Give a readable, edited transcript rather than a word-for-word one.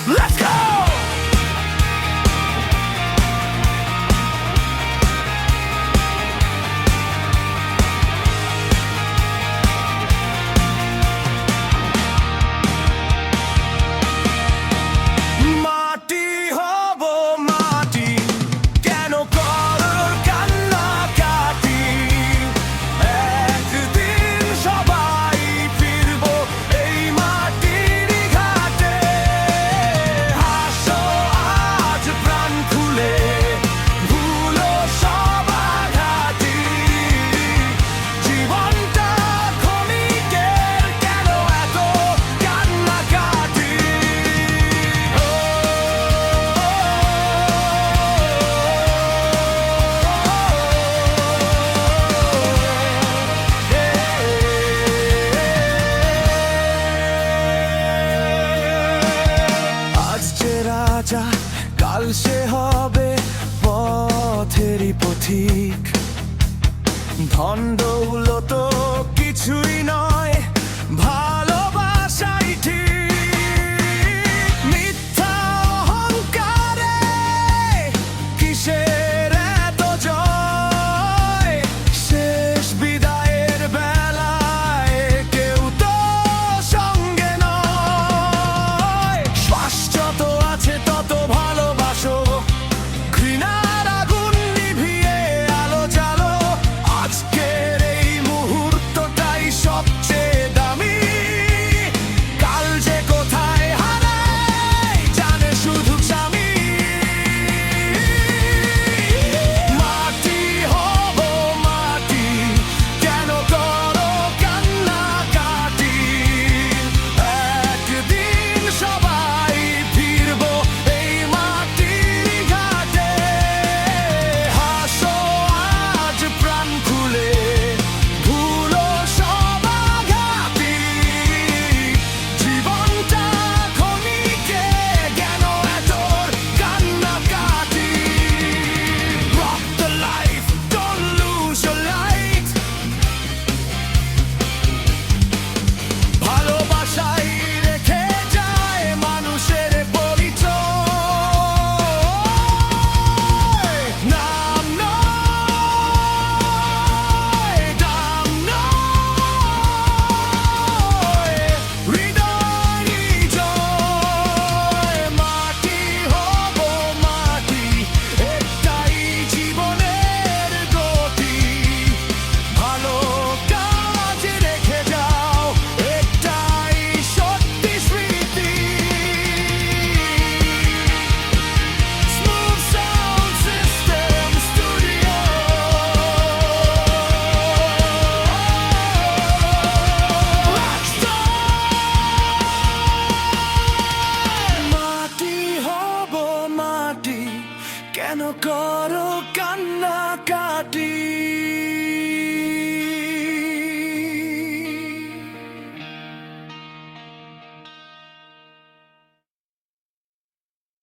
Let's go! মাটি হব মাটি, কেন করো কান্নাকাটি? একদিন সবাই ফিরবো এই মাটির ঘাটে। হাসো আজ প্রাণ খুলে, ভুলো সব আঘাতি। জীবনটা ক্ষণিকের, কেন এত কান্নাকাটি? আজ যে রাজা, কাল সে হবে পথেরই পথিক। ধন দৌলত কিছুই নয়, ভালোবাসাই ঠিক। মিথ্যা অহংকারে কিসের এত জয়? শেষ বিদায়ের বেলায় কেউ তো সঙ্গে নয়। শ্বাস যত আছে তত ভালোবাসো, ঘৃণার আগুন নিভিয়ে আলো জ্বালো। আজকের এই মুহূর্তটাই সবচেয়ে দামি। কাল যে কোথায় হারায় জানে শুধু স্বামী। মাটি হব মাটি, কেন করো কান্নাকাটি? একদিন সবাই ফিরবো এই মাটির ঘাটে। হাসো আজ প্রাণ খুলে, ভুলো সব আঘাতি। জীবনটা ক্ষণিকে, কেন এত কান্নাকাটি? Rock the life, don't lose your light. ভালোবাসাই রেখে যায় মানুষের পরিচয়। নাম নয়, দাম নয়, হৃদয় নিজয়। মাটি হব মাটি, এটাই জীবনের গতি। ভালো কাজ রেখে যাও, এটাই সত্যি স্মৃতি। Smooth Sound System Studio। মাটি হব মাটি, কেন করো কান্নাকাটি?